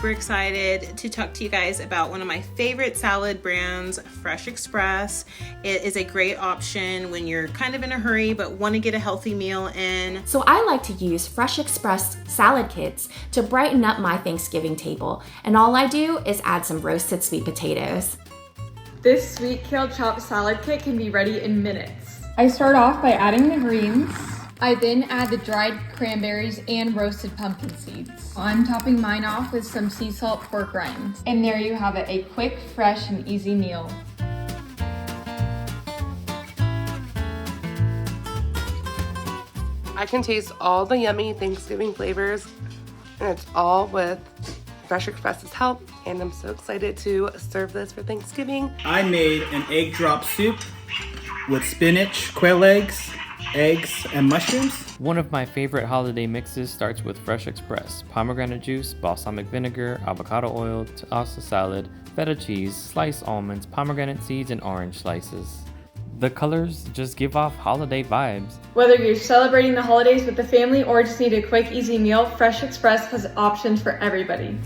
super excited to talk to you guys about one of my favorite salad brands, Fresh Express. It is a great option when you're kind of in a hurry but want to get a healthy meal in. So I like to use Fresh Express salad kits to brighten up my Thanksgiving table, and all I do is add some roasted sweet potatoes. This sweet kale chopped salad kit can be ready in minutes. I start off by adding the greens. I then add the dried cranberries and roasted pumpkin seeds. I'm topping mine off with some sea salt pork rinds. And there you have it, a quick, fresh, and easy meal. I can taste all the yummy Thanksgiving flavors, and it's all with Fresh Express's help, and I'm so excited to serve this for Thanksgiving. I made an egg drop soup with spinach, quail eggs, and mushrooms. One of my favorite holiday mixes starts with Fresh Express: pomegranate juice, balsamic vinegar, avocado oil, tossed salad, feta cheese, sliced almonds, pomegranate seeds, and orange slices. The colors just give off holiday vibes. Whether you're celebrating the holidays with the family or just need a quick, easy meal, Fresh Express has options for everybody.